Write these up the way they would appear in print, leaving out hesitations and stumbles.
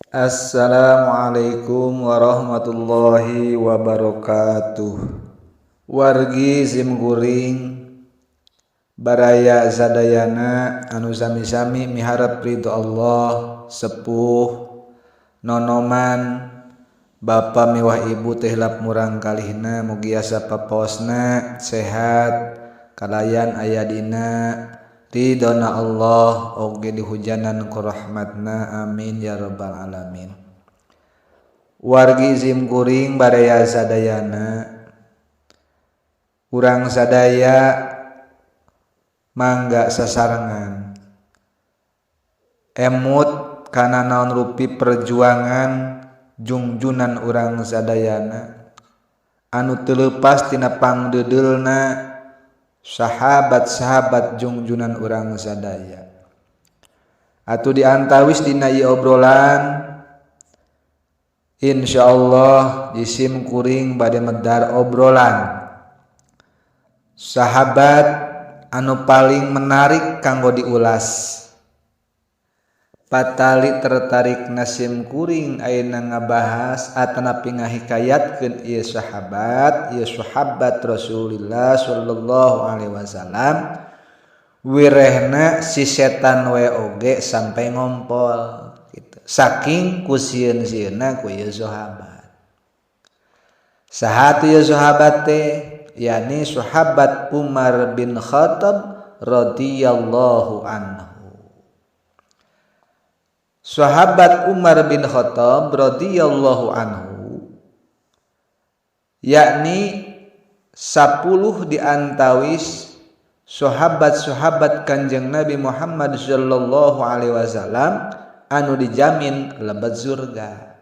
Assalamualaikum warahmatullahi wabarakatuh. Wargi simkuring baraya sadayana anu sami-sami miharap ridho Allah sepuh nonoman bapa miwah ibu teh lap murang kalihna mugi asa papaosna sehat kalayan aya dina ridona Allah oge dihujanan ku rahmatna amin ya rabbal alamin. Wargi simkuring baraya sadayana urang sadaya mangga sasarengan emut kana naon rupi perjuangan jungjunan urang sadayana anu teu leupas tina pangdeudeulna sahabat-sahabat jungjunan urang sadaya. Atuh diantawis dina ieu obrolan insyaallah jisim kuring bade medar obrolan sahabat anu paling menarik kanggo diulas. Patali tertarik nasim kuring ayeuna ngabahas atanapi ngahikayatkeun ieu sahabat Rasulullah sallallahu alaihi wasallam wirehna si setan we oge sampai ngompol gitu. Saking kusieun-sieunna ku ieu sahabat. Saha tu ieu sahabat teh yakni sahabat Umar bin Khattab radhiyallahu anhu. Sahabat Umar bin Khattab radhiyallahu anhu yakni 10 diantawis sahabat-sahabat Kanjeng Nabi Muhammad sallallahu alaihi wasallam anu dijamin lebat surga.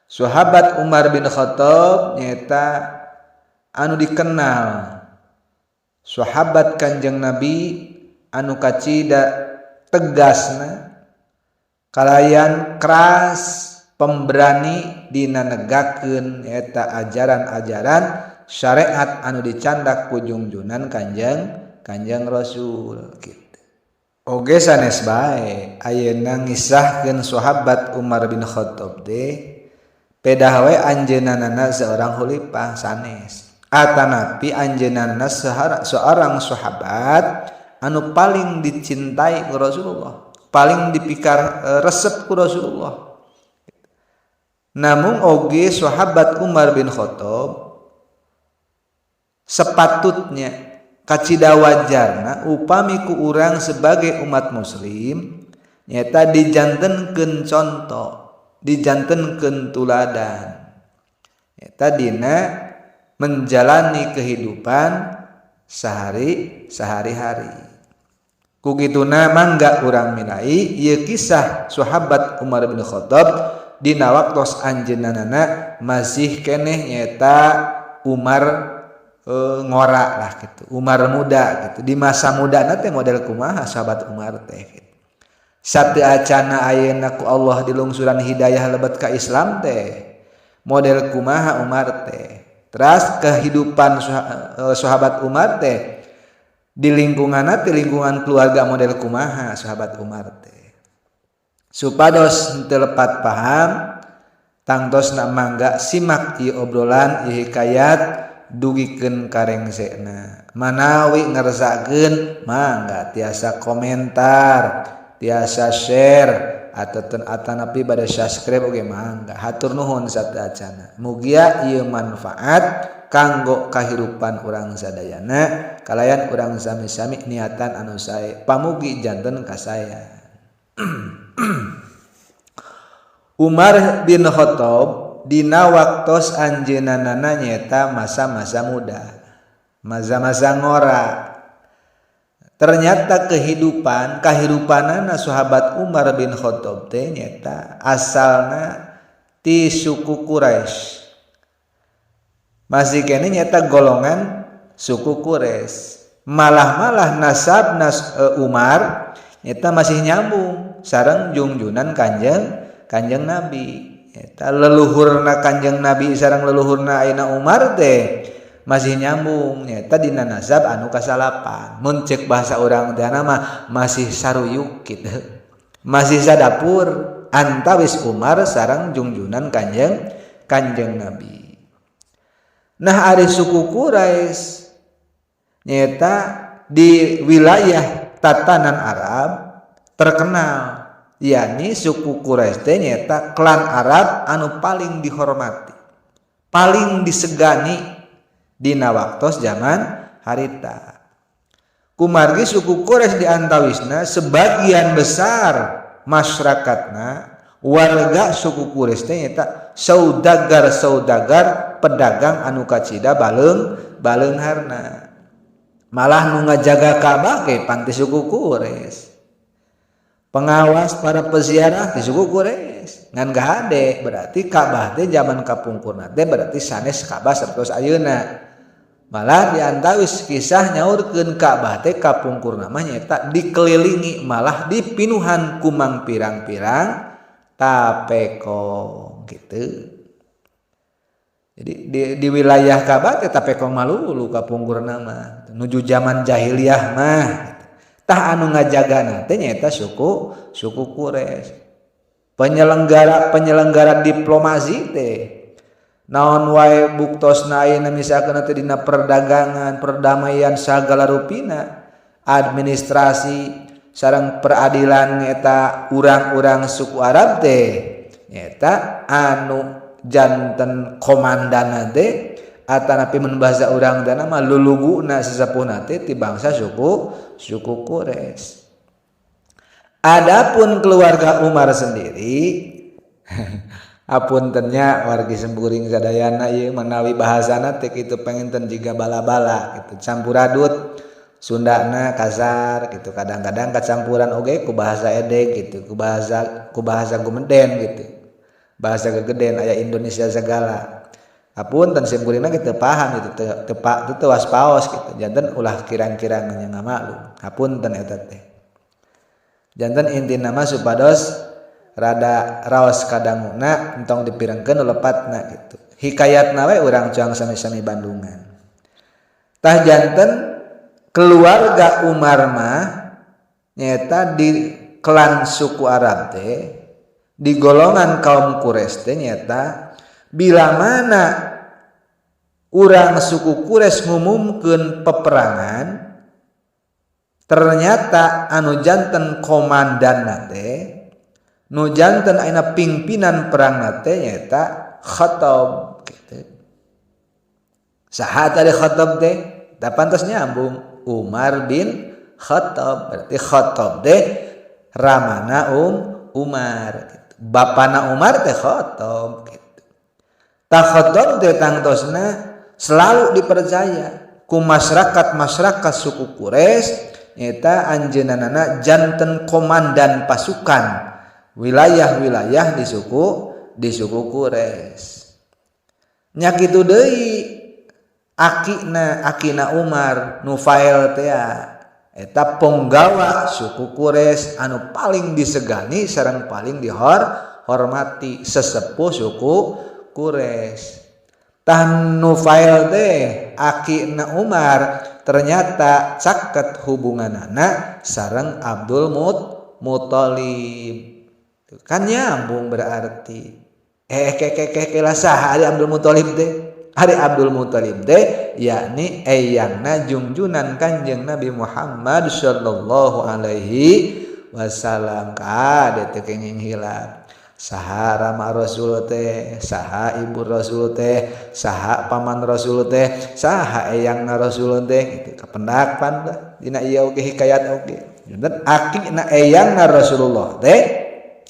Sahabat Umar bin Khattab nyaeta anu dikenal sahabat Kanjeng Nabi anu kacida tegasna kalayan keras pemberani dina negakeun eta ajaran-ajaran syariat anu dicandak ku junjunan Kanjeng Rasul kitu. Oge sanes bae ayeuna ngisahkeun sahabat Umar bin Khattab teh pedah we anjeunana seorang khalifah sanes atanapi anjeunana seorang sahabat anu paling dicintai ku Rasulullah, paling dipikar resep ku Rasulullah. Namun oge sahabat Umar bin Khattab sepatutnya kacida wajarna upami ku urang sebagai umat muslim nyata dijantenkeun contoh, dijantenkeun tuladan. Nyata dina menjalani kehidupan sehari-hari. Kugituna mangga urang milai ieu kisah sahabat Umar bin Khattab dina waktos anjeunana masih keneh nyaeta Umar ngora lah gitu, Umar muda gitu. Di masa mudana teh model kumaha sahabat Umar teh gitu. Sateu acana ayeuna ku Allah dilungsuran hidayah lebat ka Islam teh model kumaha Umar teh. Terus kehidupan sahabat Umar teh di lingkungan keluarga model kumaha sahabat Umar teh. Supados teu lepat paham tangtosna mangga simak ieu obrolan ieu hikayat dugikeun karengsena. Manawi ngersakeun mangga tiasa komentar, tiasa share ataupun atanapi bade subscribe oge mangga. Hatur nuhun sateuacana. Mugia ieu manfaat kanggo kahirupan urang sadayana kalayan urang sami-sami niatan anu sae pamugi janten ka saya. Umar bin Khattab dina waktos anjeunana nyaeta masa-masa muda, masa-masa ngora. Ternyata kahirupanana sahabat Umar bin Khattab teh nyaeta asalna ti suku Quraisy. Masih kene nyata golongan suku Quraisy. Malah nasab Umar nyata masih nyambung sareng jungjunan Kanjeng Nabi. Nyata leluhurna Kanjeng Nabi sareng leluhurna ayeuna Umar teh masih nyambung nyata dina nasab anu kasalapan. Mun ceuk bahasa urang teh mah masih saruyuk kitu. Masih sadapur. antawis Umar sareng junjunan Kanjeng Nabi. Nah ari suku Quraisy nyata di wilayah tatanan Arab terkenal, yakni suku Quraisy teh nyata klan Arab anu paling dihormati, paling disegani dina waktos zaman harita. Kumargi suku Quraisy di antawisna sebagian besar masyarakatna warga suku Quraisy teh nyata saudagar pedagang anu kacida baleungharna. Malah nu ngajaga Ka'bah ge panti suku Quraisy. Pengawas para peziarah di suku Quraisy. Ngan gahade berarti Ka'bah teh zaman kapungkurna teh berarti sanes Ka'bah sapertos ayeuna. Malah di antawis kisah nyaurkeun Ka'bah teh kapungkurna mah nyaeta dikelilingi malah dipinuhan kumang pirang-pirang tapekong gitu. Jadi di wilayah Ka'bah teh tapekong malulu kapungkurna mah nuju zaman jahiliyah mah tah anu ngajagana teh nyaeta suku Quraisy. Penyelenggara diplomasi teh naon wae buktosna ayeuna misalkan teh dina perdagangan, perdamaian sagala rupina, administrasi sareng peradilan nyaeta urang-urang suku Arab teh nyaeta anu janten komandanna teh atanapi mun bahasa urang teh mah luluguna sesepuhna teh ti bangsa suku Quraisy. Adapun keluarga Umar sendiri apuntennya wargi semburing sadayana ieu manawi bahasana teh kitu penginten jiga bala-bala gitu campuradut Sundana kasar gitu, kadang-kadang kacampuran oge ku bahasa edek gitu, ku bahasa Gumeden gitu, bahasa gegeden aya Indonesia segala. Apunten simkulina kita paham gitu, tepak itu waspaos gitu, janten ulah kirang-kirang nya ngamaklum. Apunten eta teh. Janten intina mah supados rada raos kadanguna entong dipirengkeun lepatna gitu. Hikayatna we urang coang sami-sami Bandungan. Tah janten keluarga Umar mah nyata di klan suku Arab teh di golongan kaum Quraisy teh nyata bila mana urang suku Quraisy ngumumkeun peperangan ternyata anu janten komandanna teh nu janten ayeuna pimpinan perangna teh nyata Khattab gitu. Saha tadi Khattab teh? Da pantos nyambung Umar bin Khattab, berarti Khattab teh ramana Umar gitu. Bapana Umar teh Khattab gitu. Tah Khattab teh tangtosna selalu dipercaya ku masyarakat suku Quraisy nyata anjeunana janten komandan pasukan wilayah-wilayah di suku Quraisy. Nya kitu deui akina Umar Nufail teh eta penggawa suku Quraisy anu paling disegani sareng paling dihormati sesepuh suku Quraisy. Tah Nufail teh akina Umar ternyata caket hubunganana sareng Abdul Muthalib. Kan nyambung berarti. Kelah saha Abdul Muthalib teh? Hari Abdul Muthalib teh yakni eyangna junjunan Kanjeng Nabi Muhammad sallallahu alaihi wasallam ka teu kenging hilap. Saha rama Rasul teh, saha ibu Rasul teh, saha paman Rasul teh, saha eyangna Rasul teh gitu kapendakan lah dina ieu oge hikayat oge. Dan akina eyangna Rasulullah teh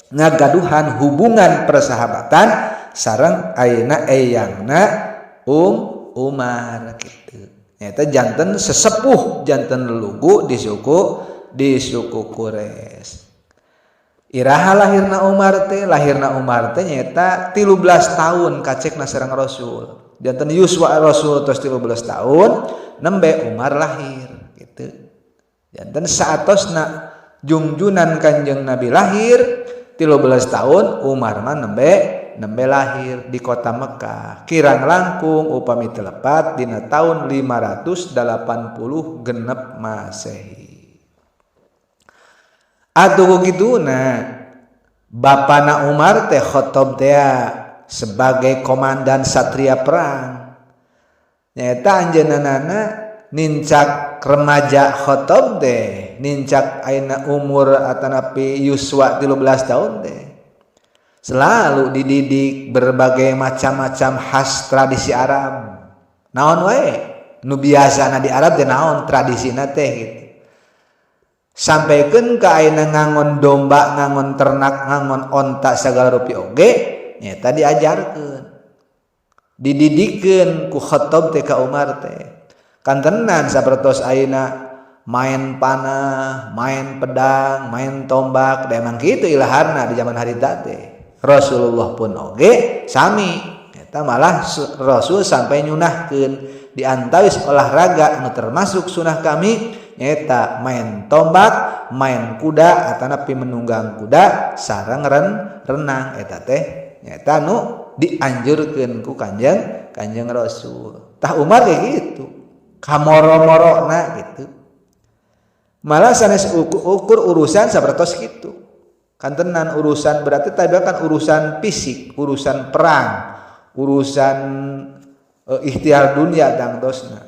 ngagaduhan hubungan persahabatan sareng ayeuna eyangna Umar gitu. Nyata janten sesepuh janten lelugu di suku Quraisy. Iraha lahirna Umar teh nyata 13 tahun kacekna sareng Rasul. Janten yuswa Rasul tos 13 tahun nembe Umar lahir gitu. Janten saatosna junjunan Kanjeng Nabi lahir 13 tahun Umar mah nembe lahir di kota Mekah. Kirang langkung upami telepat dina tahun 580 genep Masehi. Atuh kituna bapana Umar teh Khattab teh sebagai komandan satria perang. Nyaeta anjeunana nincak remaja Khattab teh, nincak ayeuna umur atanapi yuswa 13 tahun teh. Selalu dididik berbagai macam-macam khas tradisi Arab. Naon wae nu biasana di Arab teh naon tradisina teh gitu. Sampaikeun ka ayeuna ngangon domba, ngangon ternak, ngangon onta sagala rupi oge nyaeta diajarkeun. Dididikeun ku Khattab teh ka Umar teh. Kan tenan sapertos ayeuna main panah, main pedang, main tombak, da emang kitu ilaharna di zaman harita teh. Rasulullah pun oge sami. Eta malah Rasul sampai nyunahkeun di antawis olahraga anu termasuk sunah kami nyaeta main tombak, main kuda atanapi menunggang kuda sareng renang eta teh nyaeta nu dianjurkeun ku Kanjeng Rasul. Tah Umar kayak gitu. Kamoro-morona gitu. Malah sanes ukur urusan sapertos kitu. Kan tenan urusan berarti tadi kan urusan fisik, urusan perang, urusan ikhtiar dunia dangdosna.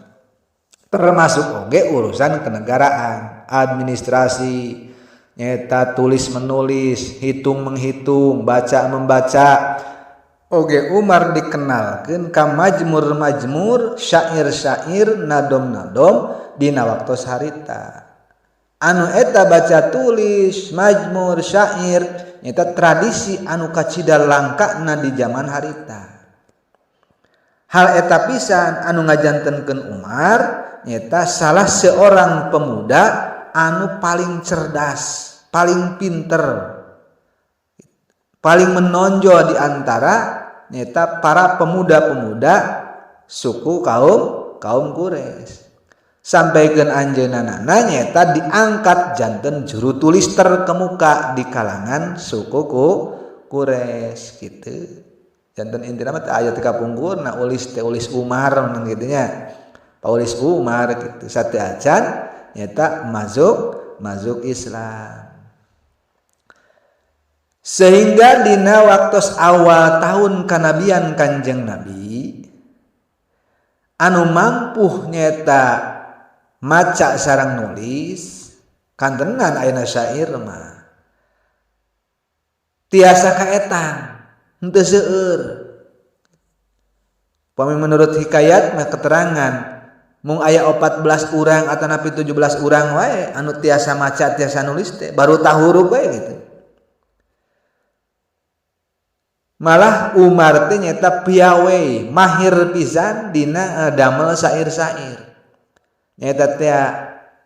Termasuk oge urusan kenegaraan, administrasi, nyata tulis menulis, hitung menghitung, baca membaca. Oge Umar dikenalkeun ka majmur-majmur, syair-syair, nadom-nadom dina waktos harita. Anu eta baca tulis, majmur, syair, nyata tradisi anu kacidal langkana di zaman harita. Hal eta pisan anu ngajantenkeun Umar nyata salah seorang pemuda anu paling cerdas, paling pinter, paling menonjol di antara nyata para pemuda-pemuda suku kaum Quraisy. Sampaikeun anjeunana nyata diangkat janten juru tulis terkemuka di kalangan suku Quraisy kitu. Janten intina mah aya teh kapungkurna ulis teh ulis Umar mun kitu nya. Paulis Umar kitu sateu acan nyata masuk Islam. Sehingga dina waktos awal tahun kanabian Kanjeng Nabi anu mampu nyata maca sareng nulis kan tenan ayeuna syair mah tiasa kaetan henteu seueur. Pami menurut hikayat mah keterangan mung aya 14 urang atanapi 17 urang wae anu tiasa maca tiasa nulis teh baru tahu huruf wae gitu. Malah Umar teh nyata piawai mahir pisan dina damel syair-syair. Nyata teh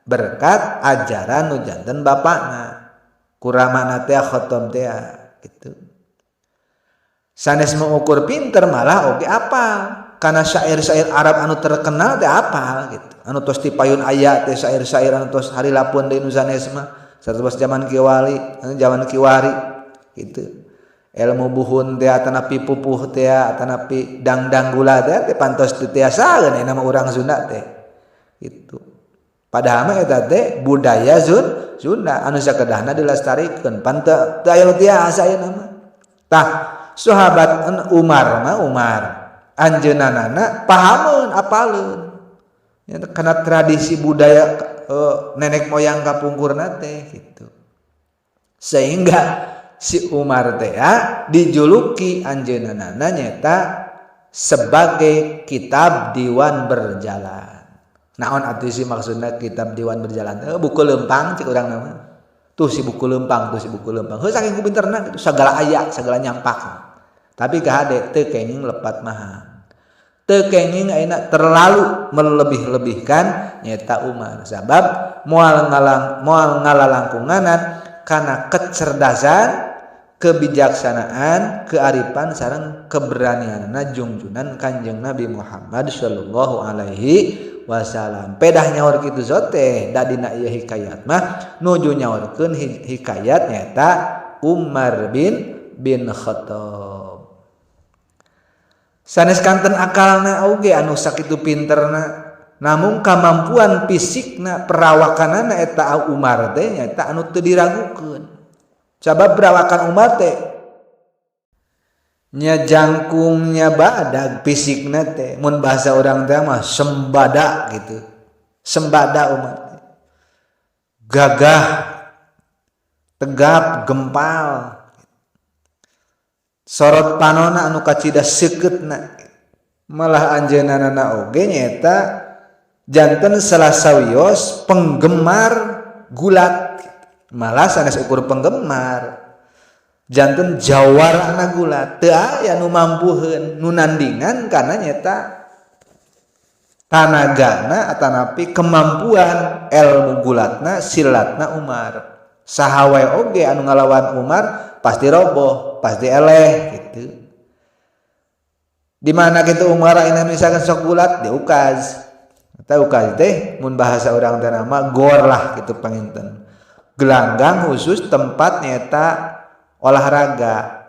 berkat ajaran nu janten bapakna. Kuramana teh Khattab teh gitu. Sanes mengukur pinter malah oge apal. Karena syair-syair Arab anu terkenal teh apal gitu. Anu tos dipayun aya teh syair-syair anu tos harilapeun deui nu sanes mah. Saterus zaman Kiwari gitu. Ilmu buhun teh atanapi pupuh teh atanapi dangdang gula teh pantos teu tiasaeun nama urang Sunda teh. Itu. Padahal mah eta teh budaya Sunda anu sakedahna dilestarikeun panteu teu aya tiasa ayeuna mah. Tah sahabat Umar anjeunana pahameun apaleun. Karena tradisi budaya nenek moyang kapungkurna teh gitu. Sehingga si Umar teh dijuluki anjeunana nyata sebagai kitab diwan berjalan. Naon atuh sih maksudna kitab diwan berjalan? Buku lempang cik urang nama. Tuh si buku lempang. Heuh saking pinterna kitu sagala aya, sagala nyampak. Tapi kahade teu kenging lepat mahal. Teu kenging ayeuna terlalu melebih-lebihkan nyata Umar. Sabab moal ngalalangkunganan kana kecerdasan, kebijaksanaan, kearifan sareng keberanianna jungjunan Kanjeng Nabi Muhammad sallallahu alaihi wasallam. Pedah nyaur kitu zote da dina ieu hikayat mah nuju nyaurkeun hikayat nyata Umar bin Khattab. Sanes kanten akalna oge anu sakitu pinterna, namun kemampuan fisikna perawakanana eta Umar teh nyata anu teu diragukeun. Sabab perawakan Umar teh nya jangkungnya badag fisikna teh mun bahasa orang teh mah sembada gitu. Sembada Umar. Gagah, tegap, gempal. Sorot panona anu kacida seukeutna. Malah anjeunana oge nyaeta janten salah sawios penggemar gulat. Malah sanes ukur penggemar janten jawarana gulat teu aya nu mampuheun nu nandingan kana nyata tanagana atanapi kemampuan ilmu gulatna silatna Umar. Saha wae oge anu ngalawan Umar pasti roboh, pasti eleh gitu. Di mana kitu Umar aya misalkan sok gulat diukaz. Eta ukaz teh mun bahasa urang teh nama gor lah gitu panginten. Gelanggang khusus tempat nyata olahraga.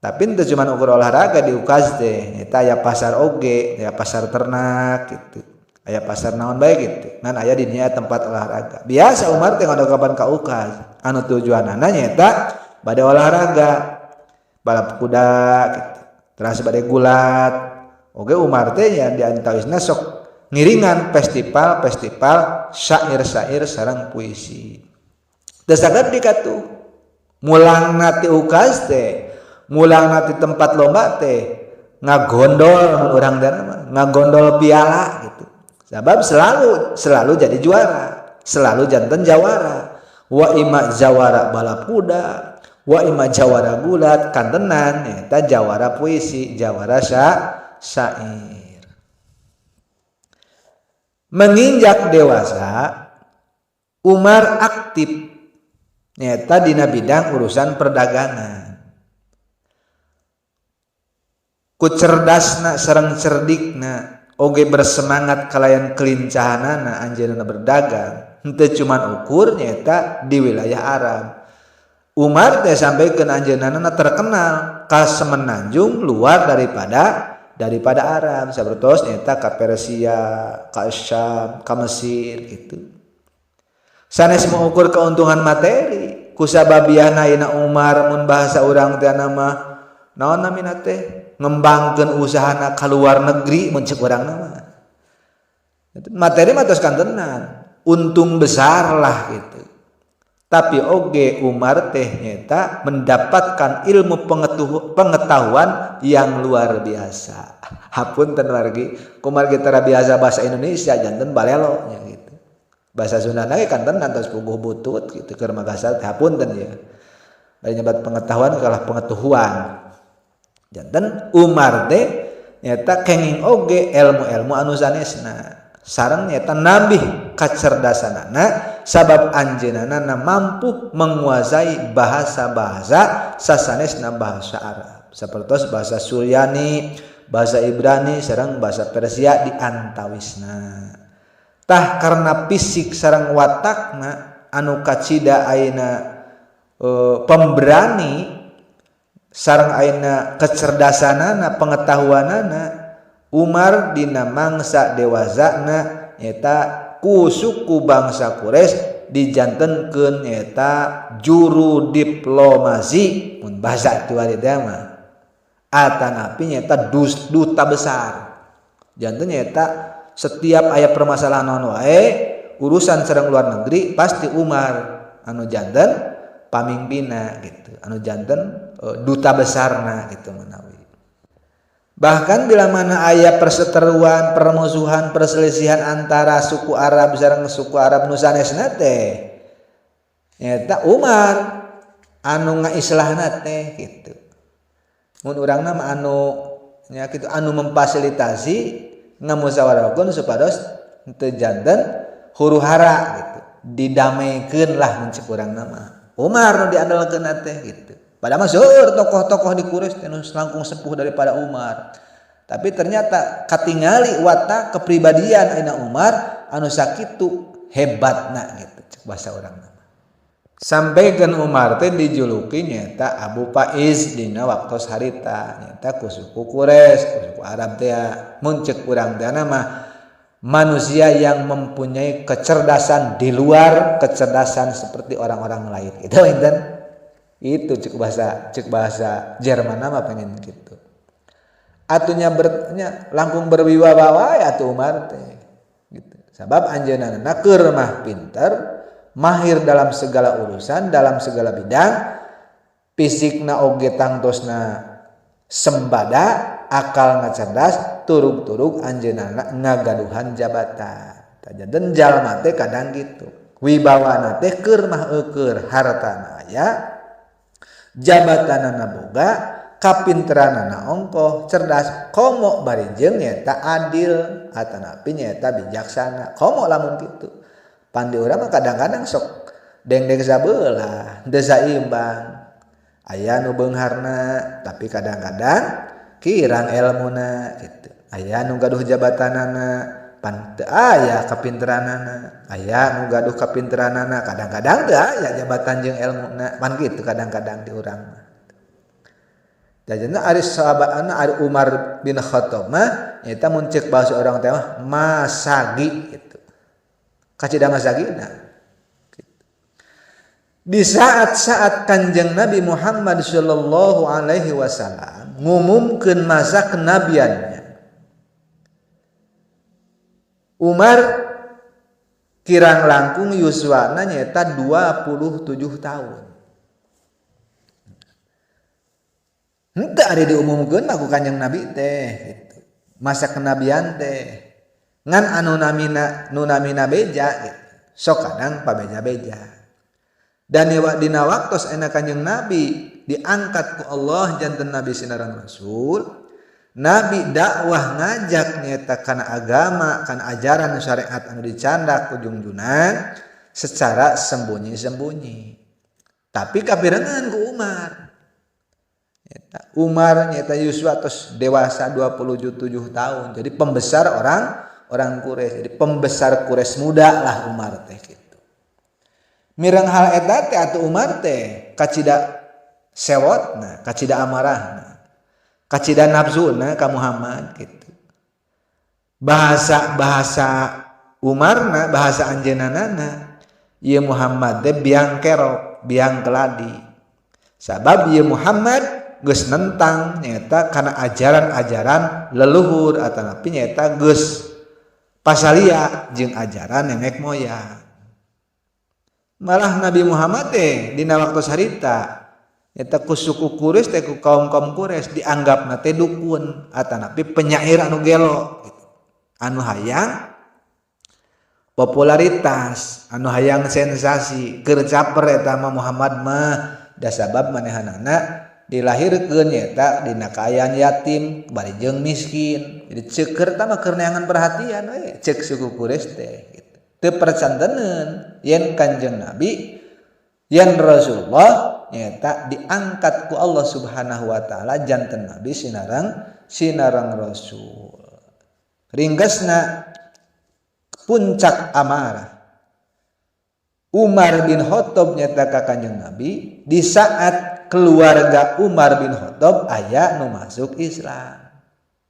Tapi itu cuma ukur olahraga di ukaz teh. Nyata aya pasar oge, aya pasar ternak gitu. Aya pasar naon bae gitu. Ngan aya di nya tempat olahraga. Biasa Umar teh ngadokapan ka ukaz. Anu tujuanana nyata bade olahraga. Balap kuda gitu. Terus bade gulat. Oge Umar teh nya diantawisna sok ngiringan festival syair-syair sareng puisi. Teu saged dikatu mulang nati ukaz teh mulang nati tempat lomba teh ngagondol urang teh ngagondol piala gitu. Sabab selalu jadi juara, selalu janten jawara. Wa ima jawara balap kuda, wa ima jawara gulat kantenan eta jawara puisi, jawara syair. Menginjak dewasa Umar aktif nyata dina bidang urusan perdagangan. Ku cerdasna sareng cerdikna oge bersemangat kalayan kelincahanana anjeunna berdagang. Henteu cuman ukur nyata di wilayah Arab. Umar teh sampaikeun anjeunna terkenal ka semenanjung luar daripada Arab. Sapertos nyata ka Persia, ka Syam, ka Mesir gitu. Sanes mengukur keuntungan materi kusababiana ina Umar mun bahasa urang teh nama naon namina teh ngembangkeun usahana ka luar negeri mun ceuk urang nama materi mah tos kantenan untung besar lah gitu. Tapi oge Umar teh nyata mendapatkan ilmu pengetahuan yang luar biasa. Hapunten wargi kumar kita biasa bahasa Indonesia janten balelo nya gitu. Bahasa Sunda lagi kan tenan tos puguh butut gitu keur magasar teh hapunten ya. Bari nyebat pengetahuan kalah pengetahuan. Janten Umar teh nyata kenging oge ilmu-ilmu anu sanesna. Sareng nyata nambih kacerdasanana sabab anjeunna mampu menguasai bahasa-bahasa sasanesna bahasa Arab. Sapertos bahasa Suryani, bahasa Ibrani sareng bahasa Persia diantawisna. Tah karena fisik sareng watakna anu kacida ayeuna pemberani sareng ayeuna kecerdasanana pengetahuanana Umar dina mangsa dewasana nyata ku suku bangsa Quraisy dijantenkeun nyata juru diplomasi mun bahasa kitu ari teh mah atanapi nyata duta besar janten nyata setiap aya permasalahan naon wae urusan sareng luar negeri pasti Umar anu janten pamimpinna gitu anu janten duta besarna gitu menawi. Bahkan bila mana aya perseteruan, permusuhan, perselisihan antara suku Arab sareng suku Arab nu sanesna teh eta Umar anu ngaislahna teh gitu. Mun urangna mah anu nya kitu anu memfasilitasi ngamusyawarahkeun supados teu janten huru-hara gitu didamekeun lah mun ceuk urang nama Umar nu diandalkeun teh gitu. Padahal mah seueur tokoh-tokoh di Quraisy teh nu langkung sepuh daripada Umar. Tapi ternyata katingali watak kepribadian ayeuna Umar anu sakitu hebatna gitu ceuk bahasa urang nama. Sampaikeun Umar teh dijuluki nyata Abu Faiz dina waktos harita nyata ku suku Quraisy, ku suku Arab teh mun ceuk urang teh mah manusia yang mempunyai kecerdasan di luar kecerdasan seperti orang-orang lain. Itu enten Itu cek bahasa Jerman nama pengen gitu. Atunya langkung berwibawa ya atuh Umar teh. Gitu. Sabab anjeunna keur mah pinter, mahir dalam segala urusan, dalam segala bidang, fisikna oge tangtosna sembada, akalna cerdas, turug-turug anjeunna ngagaduhan jabatan. Tajadeun jalma teh kadang gitu. Wibawana teh keur mah eukeur, hartana aya, jabatanana boga, kapinteranana ongkoh, cerdas, komo bari jeung nyaeta adil, atanapi nyaeta bijaksana. Komo lamun kitu. Pandi urang mah kadang-kadang sok deng-deng sabeula, teu saimbang. Aya nu beungharna, tapi kadang-kadang kirang ilmuna gitu. Aya nu gaduh jabatanana, pan teu aya kapinteranana. Aya nu gaduh kapinteranana, kadang-kadang teu aya jabatan jeung ilmuna. Pan kitu kadang-kadang di urang mah. Jajana ari sahabatna ari Umar bin Khattab mah eta mun ceuk bahasa urang teh mah masagi gitu. Kacida masagina. Di saat-saat Kanjeng Nabi Muhammad sallallahu alaihi wasallam ngumumkeun masa kenabiannya, Umar kirang langkung yuswana nyaeta 27 tahun. Henteu ari diumumkeun mah ku Kanjeng Nabi teh gitu. Masa kenabian teh ngan anu namina beja gitu. Sok kadang pabeja-beja. Dan dina waktos ena Kanjeng Nabi diangkat ku Allah janten Nabi sinaran Rasul, Nabi dakwah ngajak nyata kana agama, kana ajaran syariat anu dicandak ku junjunan secara sembunyi-sembunyi. Tapi kapirengan ku Umar. Umar nyata Yusuf tos dewasa 27 tahun. Jadi pembesar orang Quraisy. Jadi pembesar Quraisy muda lah Umar teh gitu. Mirang hal eta teh atuh Umar teh kacida sewotna, kacida amarahna, kacida nafsuna ka Muhammad gitu. Bahasa Umarna, bahasa anjeunana ieu Muhammad teh biang kerok, biang keladi. Sabab ieu Muhammad geus nentang nyaeta kana ajaran-ajaran leluhur atanapi nyaeta geus pasalia jeung ajaran nenek moyang. Malah Nabi Muhammad teh dina waktu sarita eta ku suku Quraisy teh ku kaum-kaum Quraisy dianggapna teh dukun atanapi penyair anu gelo gitu. Anu hayang popularitas, anu hayang sensasi, keur caper eta mah Muhammad mah da sabab manehanana dilahirkeun nyaeta dina kaayaan yatim bari jeung miskin. Jadi ceuk keur tah mah keur neangan perhatian we ceuk suku Quraisy teh gitu. Teu percanteun yen Kanjeng Nabi yen Rasulullah nyata diangkat ku Allah Subhanahu wa taala janten Nabi sinarang Rasul. Ringgasna puncak amarah Umar bin Khattab nyata ka Kanjeng Nabi di saat keluarga Umar bin Khattab aya nu masuk Islam.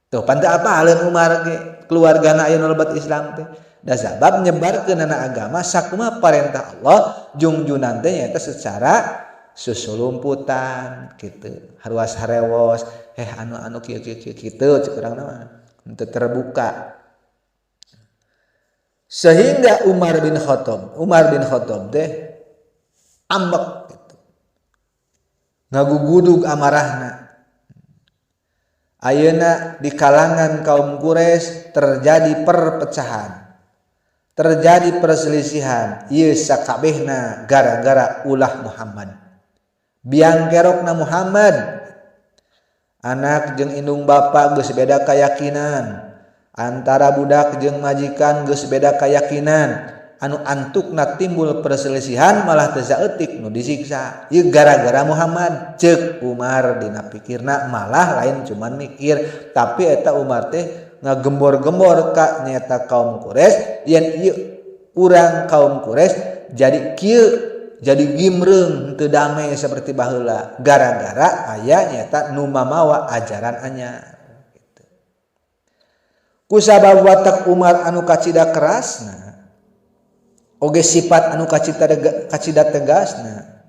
Tuh panteu apaleun Umar ge keluargana aya nu lebat Islam teh. Da sabab nyebarkeun na agama sakumaha parentah Allah junjunan teh nyaeta secara susulumputan kitu. Harwas harewos anu kieu kitu cek urang mah henteu terbuka. Sehingga Umar bin Khattab teh ambek gitu. Ngagugudug amarahna. Ayeuna di kalangan kaum Quraisy terjadi perpecahan. Terjadi perselisihan ieu sakabehna gara-gara ulah Muhammad. Biang kerokna Muhammad. Anak jeung indung bapa geus beda keyakinan. Antara budak jeung majikan geus beda keyakinan. Anu antukna timbul perselisihan malah teu saeutik nu disiksa. Ieu gara-gara Muhammad ceuk Umar dina pikirna malah lain cuman mikir tapi eta Umar teh ngagembor-gembor ka nyata kaum Quraisy yen ieu urang kaum Quraisy jadi kieu jadi gimreung teu damai seperti baheula gara-gara aya nyata nu mamawa ajaran anyar gitu. Kusabab watak Umar anu kacida kerasna oge sifat anu kacida tegasna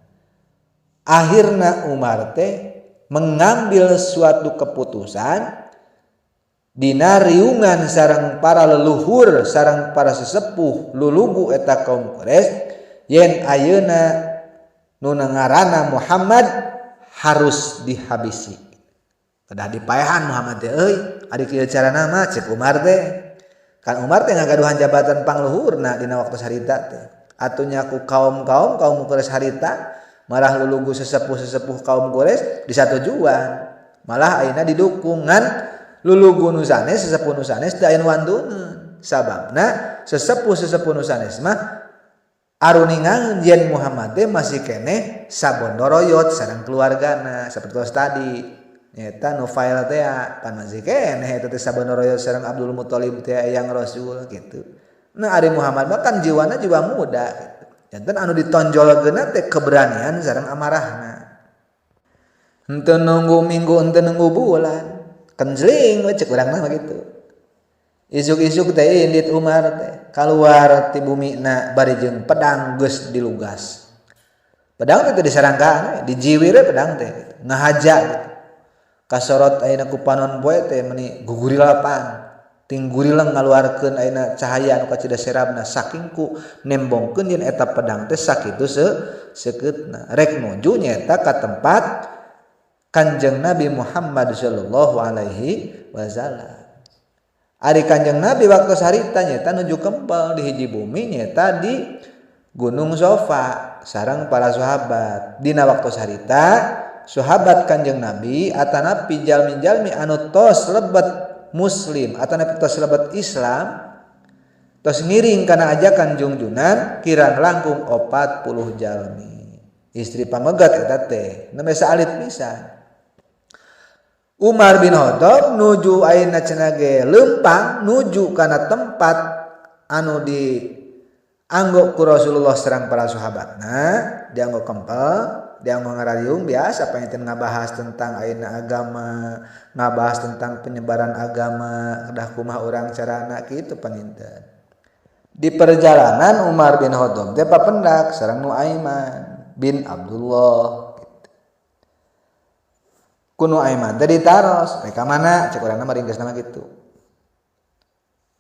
akhirna Umar teh mengambil suatu keputusan dina riungan sareng para leluhur sareng para sesepuh lulugu eta kaum Quraisy yen ayeuna nu ngaranna Muhammad harus dihabisi. Kedah dipaehan Muhammad teh euy ari kieu carana mah cek Umar teh. Kan Umar teh ngagaduhan jabatan pangluhurna dina waktu harita teh. Atunya ku kaum Quraisy harita malah lulugu sesepuh kaum Quraisy disatujuan. Malah ayeuna didukungan lulugu nu sanes sesepuh nu sanes teu aya nu wanduneun. Sababna sesepuh nu sanes mah aruningan yen Muhammad teh masih keneh sabondoroyot sareng keluargana saperti tadi. Eta Nufail teh pan masih keneh eta teh sabondoroyot sareng Abdul Muthalib teh yang Rasul gitu. Nah ari Muhammad mah kan jiwana jiwa muda gitu. Janten anu ditonjolkeunna teh keberanian sareng amarahna. Henteu nunggu minggu henteu nunggu bulan. Kenjling we cek urang mah gitu. Isuk-isuk teh indit Umar teh kaluar ti bumina bari jeung pedang geus dilugas. Pedang teh disarangkan dijiwir pedang teh ngahaja gitu. Kasorot ayeuna ku panon poe teh meuni gugurilapan ting gurilang ngaluarkeun ayeuna cahaya anu kacida serabna saking ku nembongkeun yen eta pedang teh sakitu sekeutna rek nuju nyaeta ka tempat Kanjeng Nabi Muhammad sallallahu alaihi wasallam. Ari Kanjeng Nabi waktu sarita nyaeta nuju kempel di hiji bumi nyaeta di Gunung Sofa sareng para sahabat. Dina waktu sarita sahabat Kanjeng Nabi atanapi jalmi-jalmi anu tos lebet muslim atanapi tos lebet Islam tos ngiring kana ajakan junjunan kirang langkung 40 jalmi. Istri pamegat eta teh nembe saalit pisan. Umar bin Khattab nuju ayeuna cenah ge leumpang nuju kana tempat anu dianggo ku Rasulullah sareng para sahabatna dianggo kempel dianggo ngarariung biasa panginten ngabahas tentang ayeuna agama ngabahas tentang penyebaran agama kedah kumaha urang carana kitu panginten. Di perjalanan Umar bin Khattab teh papendak sareng Nuaiman bin Abdullah kuno Aiman tadi taros mereka mana cek urang nama ringkas nama gitu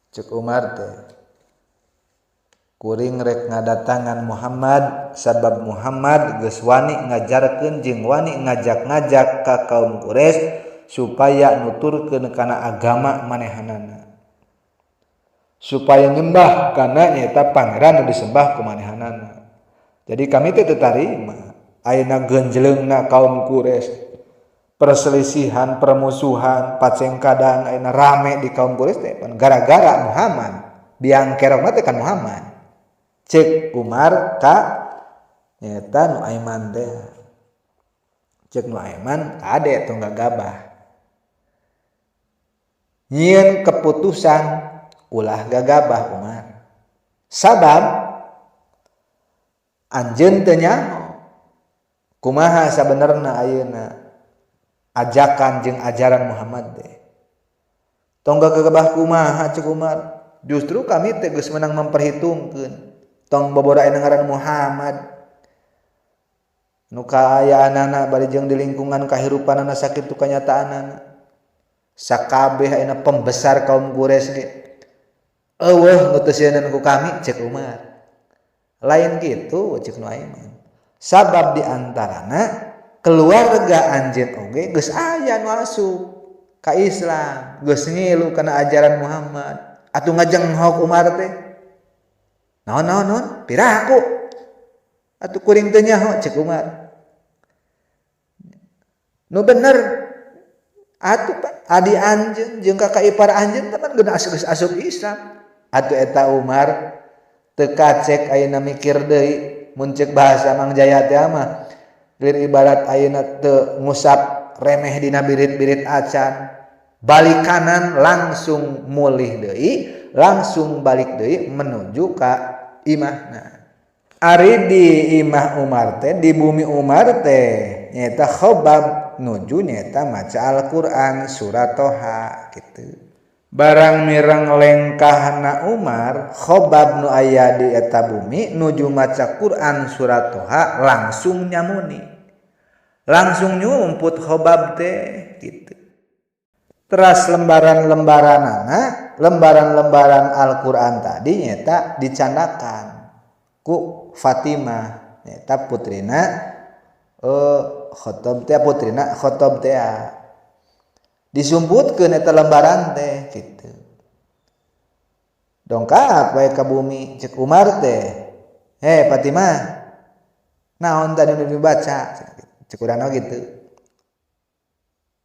cek Umar teh kuring rek ngadatangan Muhammad sabab Muhammad geus wani ngajarkeun jeung wani ngajak-ngajak ka kaum Quraisy supaya nuturkeun kana agama manehanana supaya nyembah kana nyaeta pangeran nu disembah ku manehanana. Jadi kami teh teu tarima ayeuna genjleungna kaum Quraisy perselisihan, permusuhan, pacengkadan ayeuna rame di kaum Quraisy teh gara-gara Muhammad. Biangkerona teh kan Muhammad. Cek Umar ka nyaeta Nuaiman teh. Cek Nuaiman ade tong gagabah. Nyieun keputusan ulah gagabah Umar. Sabab anjeun teu nyaho kumaha sabenerna ayeuna ajakan jeung ajaran Muhammad teh. Tong gagabah kumaha cek Umar? Justru kami teh geus menang memperhitungkeun. Tong babora aya ngaran Muhammad. Nu kaayaanana bari jeung di lingkungan kahirupanana sakitu kanyataanana. Sakabeh ayeuna pembesar kaum Quraisy ge. Eueuh ngutusieun ku kami cek Umar. Lain kitu cek Nuaiman. Sabab di antarana keluarga anjeun oge geus aya nu asup ka Islam, geus ngilu kana ajaran Muhammad. Atuh ngajenghok Umar teh. Naon piraku. Atuh kuring teu nyaho cek Umar. Nu bener atuh adi anjeun jeung kakak ipar anjeun teh geus asup Islam. Atuh eta Umar teu kacek ayeuna mikir deui mun ceuk bahasa Mang Jaya teh mah lir ibarat ayeuna teu ngusap remeh dina birit-birit acan balik kanan langsung mulih deui langsung balik deui menuju ka imahna. Ari di imah Umar teh di bumi Umar teh nyaeta Khobab nuju nyaeta maca Al-Qur'an surat Toha kitu. Barang mireng lengkahna Umar Khobab nu aya di eta bumi nuju maca Quran surat Toha langsung nyamuni langsung nyumput Khobab teh gitu. Teras lembaran-lembaran Al-Qur'an tadi nyata dicandakan ku Fatimah nyata putrina Khattab teh putrina Khattab teh disumputkeun eta lembaran teh kitu. Dongkap wae ka bumi cek Umar teh. Fatimah naon tadi nu dibaca cek urang gitu.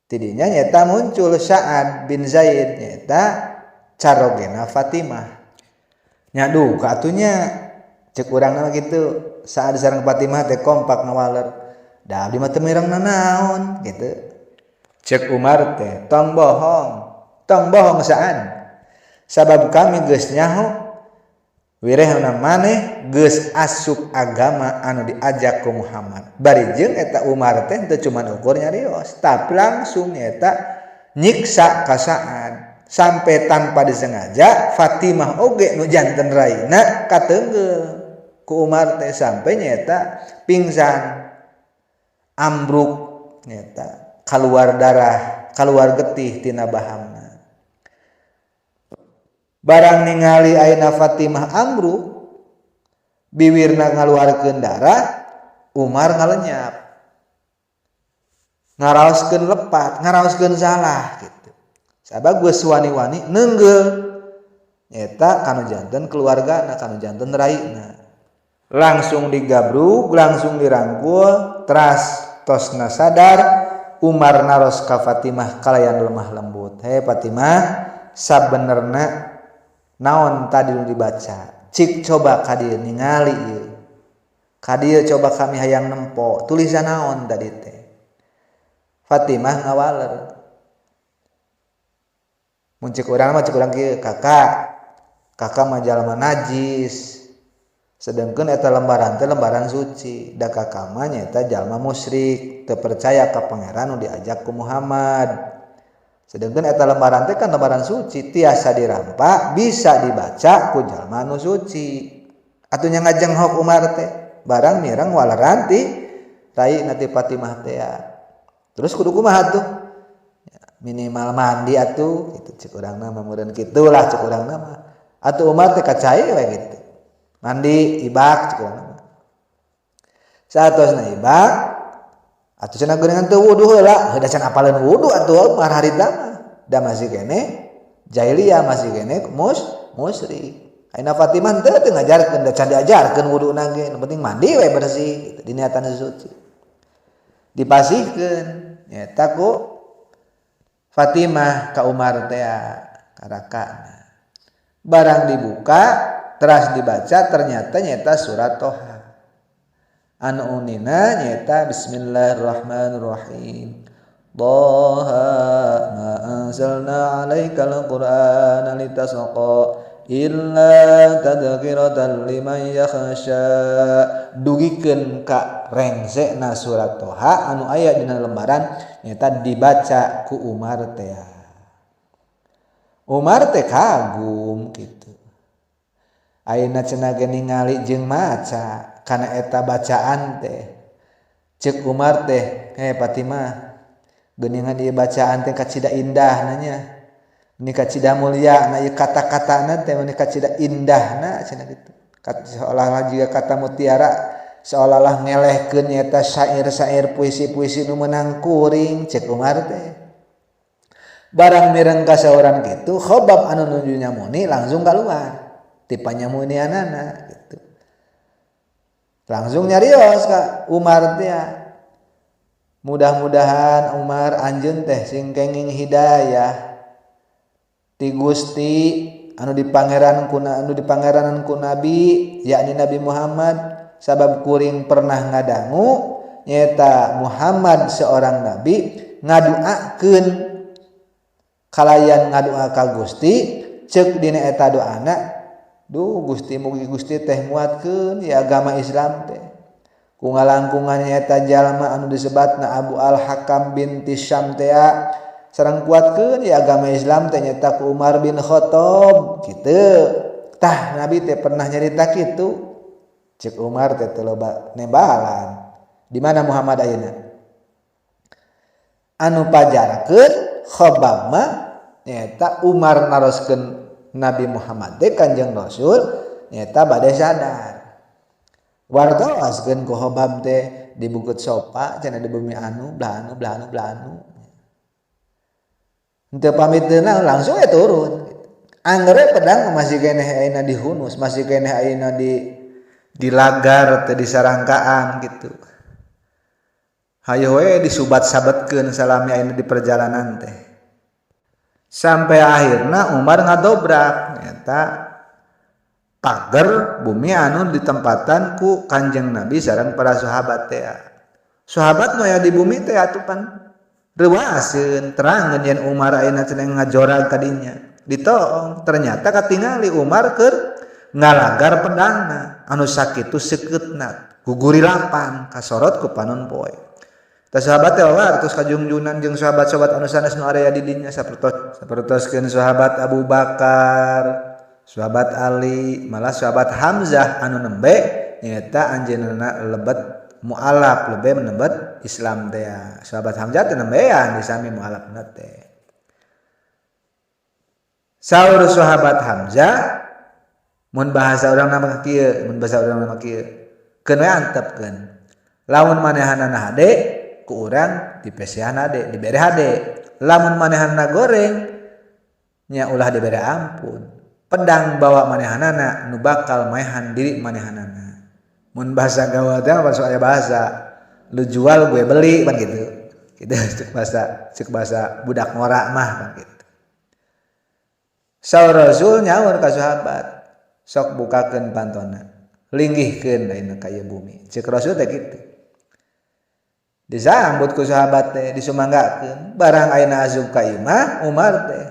Tidinya nyata muncul Sa'ad bin Zaid nyata carogena Fatimah. Nya duh katunya cek urang gitu Sa'ad sareng Fatimah teh kompak ngawaler. Da abdi mah teu mireng naon gitu. Cek Umar teh tong bohong Sa'ad. Sabab kami geus nyaho wirehna maneh geus asup agama anu diajak ku Muhammad. Bari jeung eta Umar teh teu cuman ukur nyarios, tapi langsung eta nyiksa ka Sa'ad sampai tanpa disengaja Fatimah oge nu janten raina kateungeul ku Umar teh sampai nyata pingsan ambruk nyata keluar darah, keluar getih tina bahamna. Barang ningali ayeuna Fatimah ambruk biwirna ngaluarkeun darah, Umar ngalenyap. Ngaraoskeun lepat, ngaraoskeun salah gitu. Sabab geus wani-wani neunggel eta kanu janten keluargana, kanu janten raina. Langsung digabruk, langsung dirangkul, teras tosna sadar Umar naros ka Fatimah kalayan lemah lembut. Fatimah, sabenerna naon tadi nu dibaca? Cik coba ka dieu ningali ieu. Ka dieu coba kami hayang nempo. Tulisan naon tadi teh? Fatimah ngawaler. Mun cik urang mah cik urang kieu, kakak mah jalma najis. Sedengkeun eta lembaran teh lembaran suci. Da kakak mah nyaeta jalma musyrik, teu percaya ka pangeran nu diajak ku Muhammad. Sedangkan eta lembaran teh kan lembaran suci tiasa dirampak, bisa dibaca ku jalma nu suci. Atunya ngajenghok Umar teh barang mireng waleran ti rai nanti Fatimah teh. Terus kudu kumaha tuh? Minimal mandi atuh kitu cek urangna mah meureun kitu lah cek urangna mah. Atuh Umar teh kacai we gitu. Mandi ibak cek urangna. Saatosna ibak atuh cenah geuningan teu wudu heula, heuda can apaleun wudu atuh mar harita mah. Da masih kene jahiliyah masih kene musyrik. Ayeuna Fatimah teu ngajarkeun da can diajarkeun wuduna ge, nu penting mandi we bersih gitu, diniatan suci. Dipasihkeun nyata ku Fatimah ka Umar teh karakana. Barang dibuka teras dibaca ternyata nyata surat Toha. Anu unina nyata bismillahirrahmanirrahim. Dhaha ma anzalna 'alaikal qur'ana litasqa illa tadhkiratan liman yakhsha. Dugikeun ka rengsena surat Toha anu aya dina lembaran nyata dibaca ku Umar teh. Umar teh kagum kitu. Ayeuna cenah ge ningali jeung maca kana eta bacaan teh. Ceuk Umar teh, Fatimah, geuningan ieu bacaan teh kacida indah nya. Ini kacida mulia na ieu kata-katana teh ini kacida indahna cenah kitu. Seolah-olah juga kata mutiara seolah-olah ngelehkeun nyata syair-syair puisi-puisi nu meunang kuring ceuk Umar teh. Barang mireng ka saurang kitu, Khobab anu nuju nyamuni langsung keluar. Ti panyamunianana gitu. Langsung nyarios ka Umar teh. Mudah-mudahan Umar anjeun teh sing kenging hidayah ti Gusti anu dipangeranan ku Nabi yakni Nabi Muhammad sabab kuring pernah ngadangu nyata Muhammad seorang nabi ngaduakeun kalayan ngadua ka Gusti ceuk dina eta doana duh Gusti mugi Gusti teh muatkeun ya agama Islam teh ku ngalangkungan nyata jalma anu disebatna Abu Al-Hakam binti Syam teh sareng kuatkeun ya agama Islam teh nyata ku Umar bin Khattab kitu. Tah Nabi teh pernah nyarita kitu. Cek Umar teh teu loba nembalan. Di mana Muhammad ayeuna? anu pajarkeun Khabbab mah nyaeta Umar naroskeun Nabi Muhammad teh Kanjeng Rasul nyaeta bade sadar. Wartoskeun ku Khabbab teh di Bukit Sopa cenah di bumi anu belah anu. Henteu pamiteuna langsung turun. Anggere pedang masih keneh ayeuna di hunus, masih keneh ayeuna di lagar teh di sarangkaan gitu. Hayu we disubat sabetkeun salami ayeuna di perjalanan teh. Sampai akhirna Umar ngadobrak nyata pager bumi anu ditempatan ku Kanjeng Nabi sareng para sahabat teh. Sahabat nu aya di bumi teh atupan reuaseun terangeun yen Umar ayeuna cenah ngajorag kadinya. Ditoong ternyata katingali Umar keur ngalagar pedangna anu sakitu sekeutna guguri lapan kasorot ku panon poe. Tah sahabat teh war terus kajungjunan jeung sahabat-sahabat anu sanes nu area di dinya sapertoskeun sahabat Abu Bakar, sahabat Ali, malah sahabat Hamzah anu nembe nyaeta anjeunna lebet mualaf lebih menembet Islam teh. Sahabat Hamzah teh nembean disami mualafna teh. Saur sahabat Hamzah mun bahasa urang nama kieu, keun we antepkeun. Lamun manehanna hade ku urang dipesehan hade, dibere hade. Lamun manehanna goreng nya ulah dibere ampun. Pedang bawa manehanana nu bakal maehan diri manehanana. Mun bahasa gaul teh masuk aya bahasa lu jual gue beli kan gitu. Gitu cek bahasa budak ngora mah kan gitu. Saur Rasul nyaur ka sahabat, sok bukakeun pantona, linggihkeun ayeuna ka ieu bumi. Cek Rasul teh kitu. Disambut ku sahabat teh, disumanggakeun. Barang ayeuna asup ka imah, Umar teh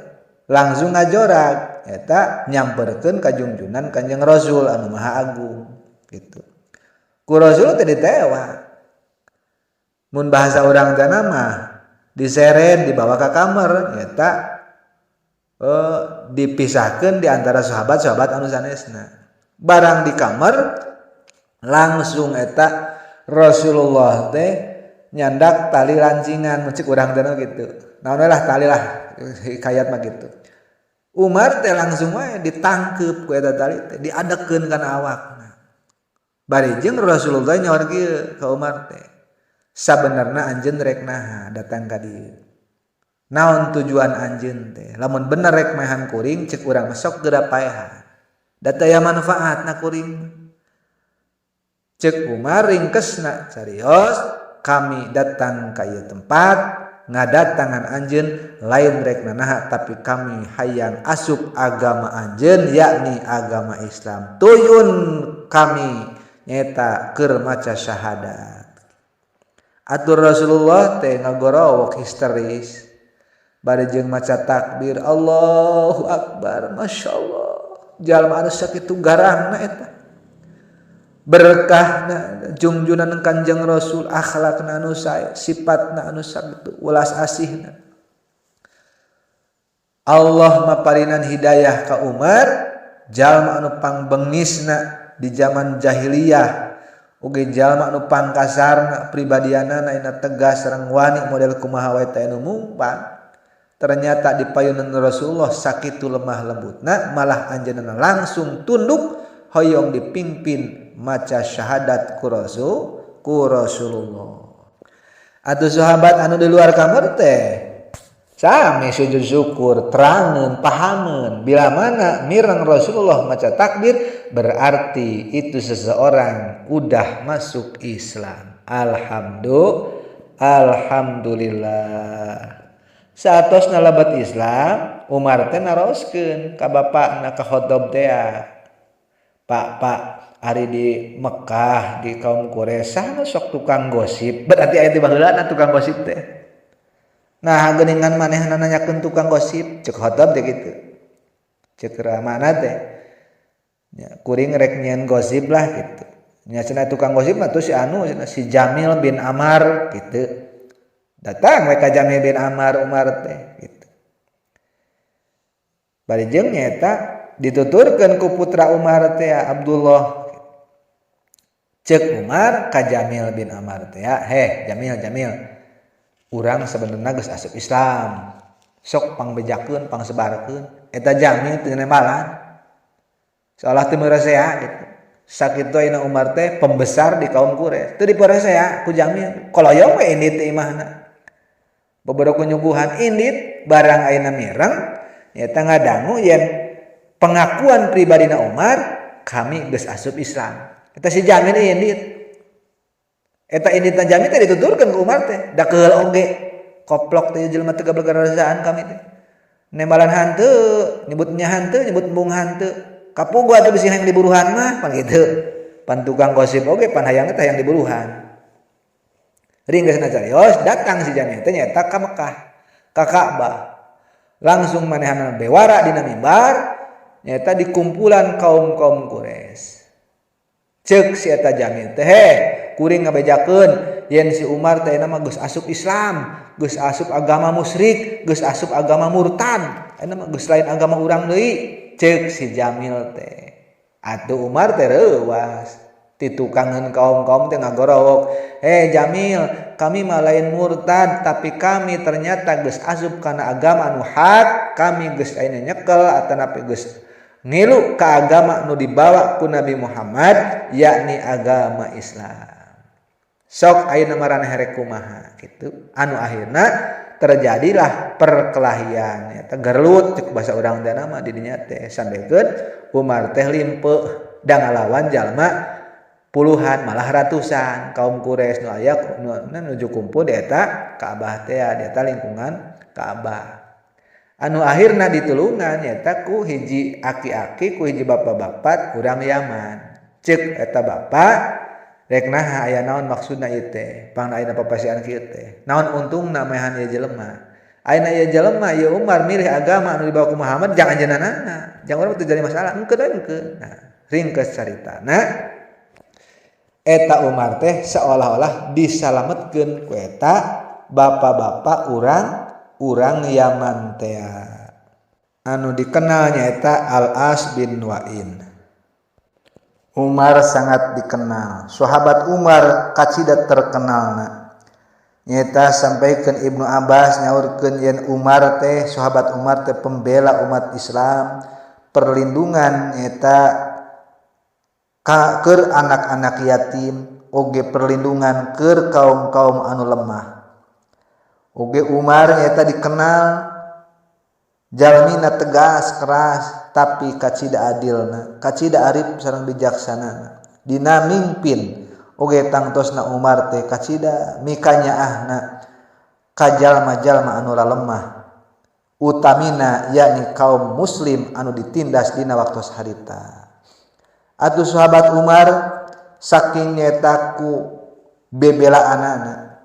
langsung ngajorag eta nyamperkeun ka junjunan Kanjeng Rasul anu Maha Agung gitu. Ku Rasul teh ditewa. Mun bahasa urang teh mah diseret dibawa ka kamar eta dipisahkeun di antara sahabat-sahabat anu sanesna. Barang di kamar langsung eta Rasulullah teh nyandak tali lancingan mucik urang teh gitu. Naon lah tali lah hikayat mah gitu. Umar teh langsung we ditangkep ku eta tali teh diadekeun kana awakna. Bari jeung Rasulullah nyaur kieu ka Umar teh. Sabenerna anjeun rek naha datang ka dieu. Naon tujuan anjeun teh? Lamun bener rek maehan kuring cek urang sok geura paehan. Da teu aya manfaatna kuring. Cek Umar ringkesna carios kami datang ka ieu tempat ngadatangan anjeun lain rek naha tapi kami hayang asup agama anjeun yakni agama Islam. Tuyun kami nyata keur maca syahadat. Atur Rasulullah teh ngagorowok histeris. Bari jeung maca takbir Allahu Akbar, masyaallah. Jalma anu sakitu garangna eta. Berkahna junjunan Kanjeng Rasul, akhlakna anu sae, sifatna anu sakitu, welas asihna. Allah maparinan hidayah ka Umar, jalma anu pangbengisna di zaman jahiliyah. Ugi jalma anu pangkasarna pribadianana ina tegas sareng wani model kumaha wae teh anu mumpan. Ternyata di payunan Rasulullah sakitu lemah lembutna malah anjeunna langsung tunduk hoyong dipimpin maca syahadat ku Rasulullah. Atuh sahabat anu di luar kamar teh sami sujud syukur terangeun pahameun bila mana mireng Rasulullah maca takbir berarti itu seseorang udah masuk Islam. Alhamdulillah. Saatosna lebat Islam, Umar teh naroskeun ka bapakna ka Khattab teh. Pak, ari di Mekah di kaum Quraisy sok tukang gosip. Berarti aya di baheulana tukang gosip teh. Nah, geuningan manehna nanyakeun tukang gosip, cek Khattab teh kitu. Cek ramana teh. Ya, kuring rek nyieun gosip lah gitu. Nya cenah tukang gosip mah tuh si Jamil bin Amar gitu. Datang mereka Jamil bin Amar Umar teh gitu. Bari jeung nyata dituturkeun ku putra Umar teh Abdullah. Cek Umar ka Jamil bin Amar teh, "Heh, Jamil. urang sebenarnya geus asup Islam sok pangbejakeun pangsebarkeun eta jami teu nembalan seolah teu meurasea gitu sakitu ayeuna Umar teh pembesar di kaum Quraisy teu dipeurasea ku jami koloyong we indit teh imahna bobodo kunyuguhan indit barang ayeuna mireng eta ngadangu yen pengakuan pribadina Umar kami geus asup Islam eta si jami indit eta inditna jami teh dituturkeun ku Umar teh da keheul oge koplok teh jelema teu gabergarasaan kami teh nembalan hanteu nyebutnya hanteu nyebut embung hanteu kapugu atuh bisi hayang diburuhan mah pan kitu pan tukang gosip oge pan hayang teh hayang diburuhan ringgeusna carios datang si jami teh nyaeta ka Mekah ka Ka'bah langsung manehana bewara dina mimbar nyaeta di kumpulan kaum-kaum Quraisy ceuk si eta jami teh kuring ngabejakeun yen si Umar teh mah geus asup Islam geus asup agama musyrik geus asup agama murtad eta mah geus lain agama urang deui ceuk si Jamil teh atuh Umar teh reuwas titukangan kaum-kaum teh ngagorowok Jamil kami mah lain murtad tapi kami ternyata geus asup kana agama anu hak kami geus ayeuna nyekel atanapi geus ngilu ka agama nu dibawa ku Nabi Muhammad yakni agama Islam sok ayeuna maraneh rek kumaha kitu anu akhirna terjadilah perkelahian eta gerlut cek bahasa urang teh mah di dinya teh sambekeun Umar teh limpeuh da ngalawan jalma puluhan malah ratusan kaum Quraisy nu aya nuju kumpul di eta Ka'bah teh di eta lingkungan Ka'bah anu akhirna ditulungan nyaeta ku hiji aki-aki ku hiji bapak-bapak urang Yaman ceuk eta bapak rek naha aya naon maksudna ieu teh pang ayeuna papasian kieu teh naon untungna mehan ieu jelema ayeuna ieu jelema ieu Umar milih agama anu dibawa ku Muhammad jangan anjeunna jangan urang teu jadi masalah engkeun nah ringkes caritana eta Umar teh seolah-olah disalametkeun ku eta bapak-bapak urang Yaman teh anu dikenal nyaeta Al-As bin Wa'in Umar sangat dikenal. Sahabat Umar kacida terkenalna. Nyata sampaikan Ibnu Abbas nyaurkeun yen Umar teh sahabat Umar teh pembela umat Islam, perlindungan nyata keur anak-anak yatim, oge perlindungan keur kaum-kaum anu lemah. Oge Umar nyata dikenal jalmina tegas keras tapi kacida adilna kacida arif sareng bijaksana dina mingpin oge tangtosna Umar teh kacida mikanyaahna ka jalma-jalma anu lemah utamina yakni kaum muslim anu ditindas dina waktos harita atuh sahabat Umar saking nyeta ku bebelaanana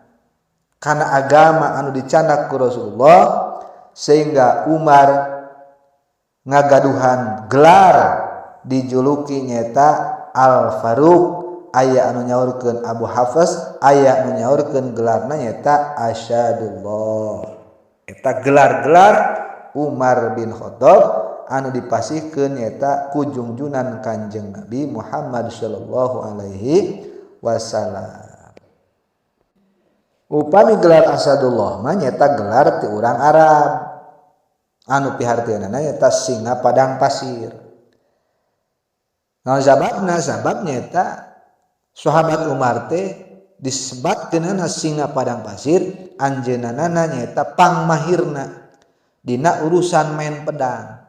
kana agama anu dicandak ku Rasulullah sehingga Umar ngagaduhan gelar dijuluki nyata Al-Faruq aya anu nyaurkeun Abu Hafs aya anu nyaurkeun gelarna nyata Asyadullah eta gelar-gelar Umar bin Khattab anu dipasihkeun nyata ku junjunan Kanjeng Nabi Muhammad sallallahu alaihi wasallam upami gelar Asadullah mah nyata gelar ti urang Arab anu pihartieunana nyata singa padang pasir. Nah sabab nyata sahabat Umar teh disebatkeunana singa padang pasir anjeunana nyata pangmahirna dina urusan main pedang.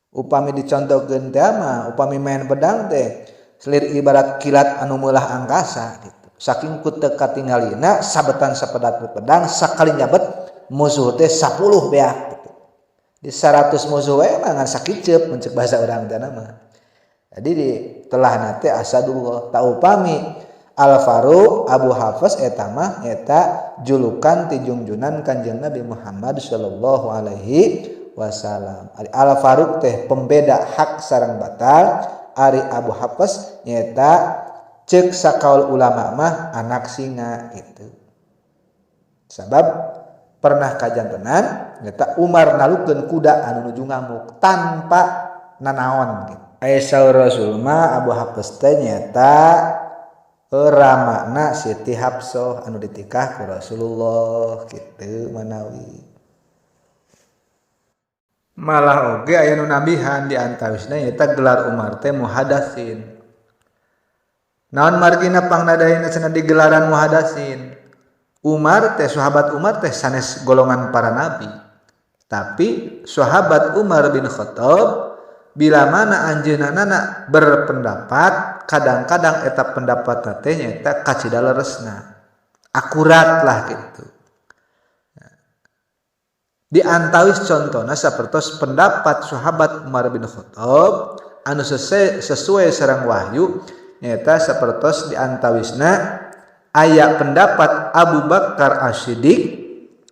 Upami dicontohkeun teh mah upami main pedang teh selir ibarat kilat anu meulah angkasa gitu. Saking ku teu katinggalina sabetan sapedat pedang sakali nyabet musuh teh 10 beak gitu. Di 100 musuh we mah ngan sakicep mencek bahasa urang teh mah. Jadi di telahna teh Asadullah ta upami Al-Faruq Abu Hafs eta mah eta julukan ti junjunan Kanjeng Nabi Muhammad sallallahu alaihi wasallam. Al-Faruq teh pembeda hak sareng batal, ari Abu Hafs nyata ceuk sakaul ulama mah anak singa gitu. Sabab pernah kajantenan nyata Umar nalukeun kuda anu nuju ngamuk tanpa nanaon gitu. Aisyah Rasul mah Abu Hafs teh nyata ramana Siti Hafsah anu ditikah ku Rasulullah kitu manawi. Malah oge aya nu nabihan di antawisna eta gelar Umar teh muhadatsin. Naon margina pangnadaina cenah digelaran muhadatsin? Umar teh sahabat Umar teh sanes golongan para nabi. Tapi sahabat Umar bin Khattab bila mana anjeunana berpendapat kadang-kadang eta pendapat teh nyaeta kacida leresna. Akurat lah gitu. Di antawis contohna sapertos pendapat sahabat Umar bin Khattab anu sesuai sareng wahyu nyaeta sapertos di antawisna aya pendapat Abu Bakar As-Siddiq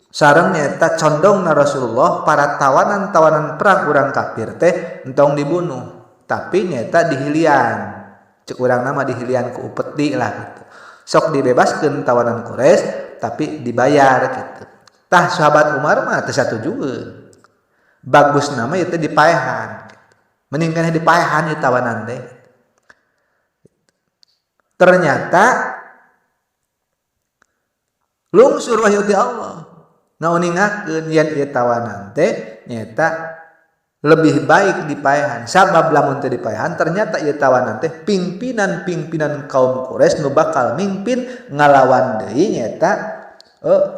sareng nyaeta condongna Rasulullah para tawanan-tawanan perang urang kafir teh entong dibunuh tapi nyaeta dihilian cek urang nama dihilian ku upeti lah gitu sok dibebaskeun tawanan Quraisy tapi dibayar gitu tah sahabat Umar mah teu satujueun bagus nama ieu teh dipaehan mending kana dipaehan ieu tawanan teh ternyata lungsur wahyu ti Allah ngauningakeun yen ieu tawanan teh nyaeta lebih baik dipaehan sabab lamun teu dipaehan ternyata ieu tawanan teh pimpinan kaum Quraisy nu bakal mimpin ngalawan deui nyaeta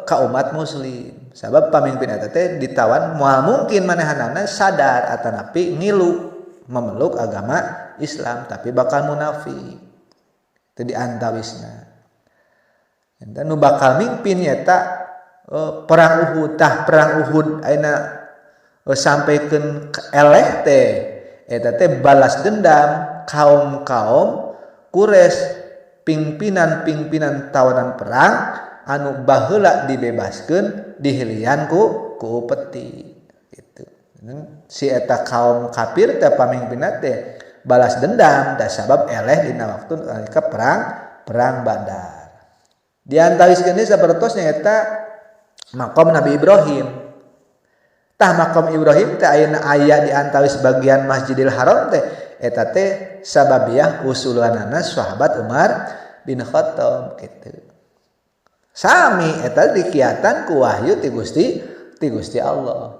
ka umat muslim sabab pamimpin eta teh ditawan moal mungkin manehanana sadar atanapi ngilu memeluk agama Islam tapi bakal munafik teu diantawisna eta nu bakal mimpin nyaeta perang Uhud ayeuna sampaikeun eleh teh eta teh balas dendam kaum Quraisy pimpinan tawanan perang anu baheula dibebaskeun dihilian ku upeti gitu. Si eta kaum kafir teh pamimpinna teh balas dendam da sabab eleh dina waktu nalika perang Badar. Di antawiskeun sapertos nyaeta maqam Nabi Ibrahim. Tah maqam Ibrahim teh aya di antawis bagian Masjidil Haram teh eta teh sababiah usulanana sahabat Umar bin Khattab gitu. Sami eta dikiatan ku wahyu ti Gusti Allah.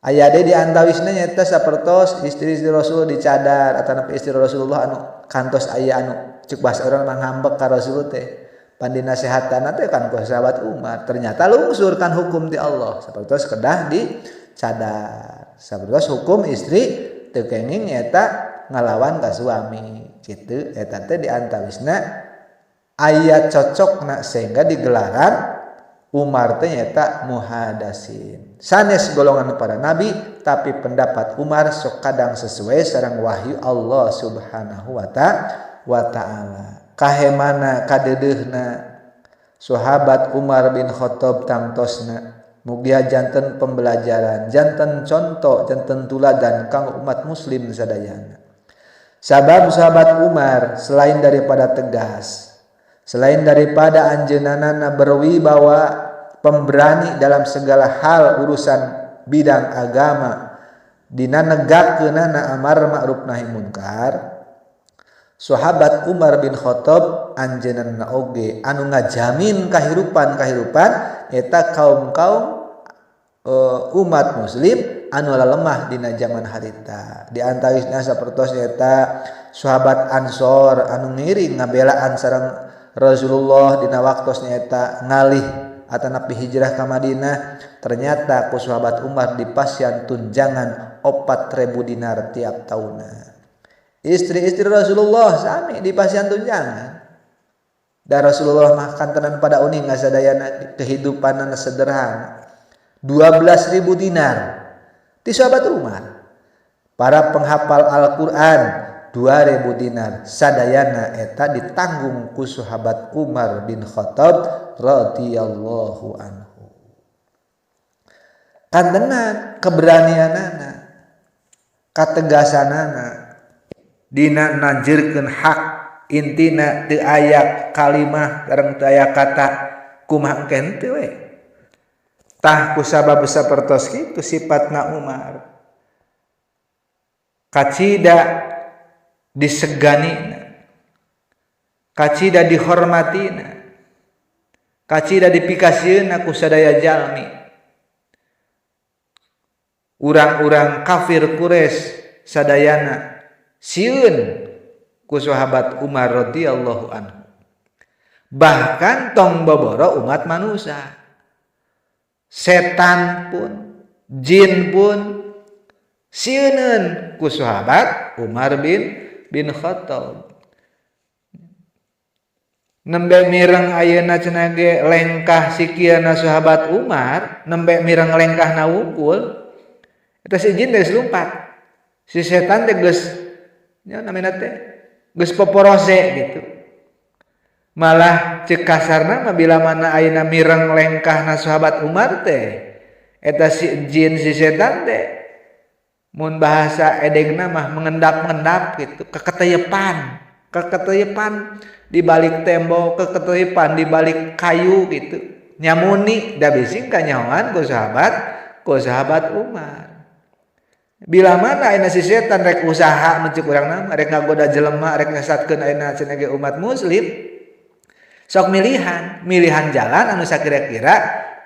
Aya deui di antawisna nyaeta sapertos istri-istri Rasul dicadar ataupun istri Rasulullah anu kantos aya anu ceuk basa urang mah ngambek ka Rasul teh. Pandi nasehatana teh kan ku sahabat Umar. Ternyata lungsur kan hukum ti Allah. Sapertos kedah dicadar. Sapertos hukum istri teu kenging nyaeta ngalawan ka suami. Kitu eta teh di antawisna ayat cocokna sehingga digelaran Umar teh nyaeta muhadasin. Sanes golongan para nabi tapi pendapat Umar sok kadang sesuai sareng wahyu Allah Subhanahu wa taala. Kahemana kadeudeuhna sahabat Umar bin Khattab tangtosna mugia janten pembelajaran, janten contoh, janten tuladan kanggo umat muslim sadayana. Sabab sahabat Umar selain daripada tegas, selain daripada anjeunana berwibawa pemberani dalam segala hal urusan bidang agama dina negakeunana amar ma'ruf nahi munkar, sahabat Umar bin Khattab anjeunana oge anu ngajamin kahirupan eta kaum umat muslim anu lemah dina zaman harita. Di antawisna sapertos eta sahabat Ansor anu ngiring ngabelaan sareng Rasulullah dina waktos nyaeta ngalih atanapi hijrah ka Madinah. Ternyata ku sahabat Umar dipasian tunjangan 4.000 dinar tiap tahunna. Istri-istri Rasulullah sami dipasian tunjangan. Dan Rasulullah mah kantenan pada uning ngasadayana kehidupanana sederhana. 12.000 dinar ti sahabat Umar. Para penghafal Al-Qur'an 2.000 dinar sadayana eta ditanggung ku sahabat Umar bin Khattab radhiyallahu anhu. Kantenan keberanianana, kategasanana dina nanjeurkeun hak intina teu aya kalimah sareng teu aya kata kumaha engke teu we. Tah ku sabab sapertos kitu sifatna Umar. Kacida diseganina kacida dihormatina, kacida dipikasieuna ku sadaya jalmi. Urang-urang kafir Quraisy sadayana sieun ku sahabat Umar radhiyallahu anhu. Bahkan tong boboro umat manusia, setan pun, jin pun sieuneun ku sahabat Umar bin Khattab. Nembe mireng ayeuna cenah ge lengkah sikieuna sahabat Umar, nembe mireng lengkahna wungkul, eta si jin geus lumpat. Si setan teh geus nya namina teh geus poporose gitu. Malah cek kasarna mah bila mana ayeuna mireng lengkahna sahabat Umar teh eta si jin si setan teh mun bahasa edegna mah mengendap-endap gitu, keketeyepan di balik tembok, keketeyepan di balik kayu gitu. Nyamuni da bising kanyawan ku sahabat Umar. Bila mana ayeuna si setan rek usaha mencek urang mah rek ngagoda jelema, rek ngesatkeun ayeuna cenah ge umat muslim, sok milihan jalan anu sakira-kira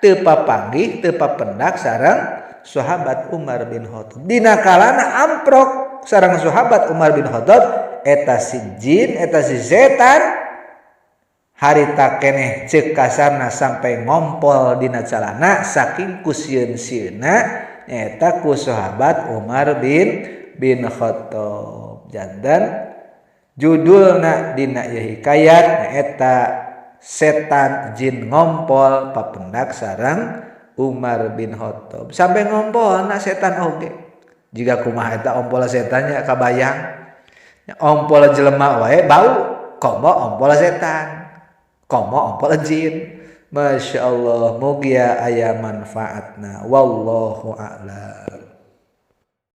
teu papanggih teu papendak sareng sahabat Umar bin Khattab. Dina kalana amprok sareng sahabat Umar bin Khattab eta si jin eta si setan harita keneh ceuk kasarna sampai ngompol dina calana saking kusieun-sieunna nyaeta ku sahabat Umar bin Khattab. Janten judulna dina ieu hikayat nyaeta setan jin ngompol papendak sareng Umar bin Khattab. Sampai ngompolna setan oge. Jika kumaha eta ompol setannya kabayang. Ompol jelema wae bau, komo ompol setan. Komo ompol jin. Masya Allah, mugia aya manfaatna. Wallahu a'lam.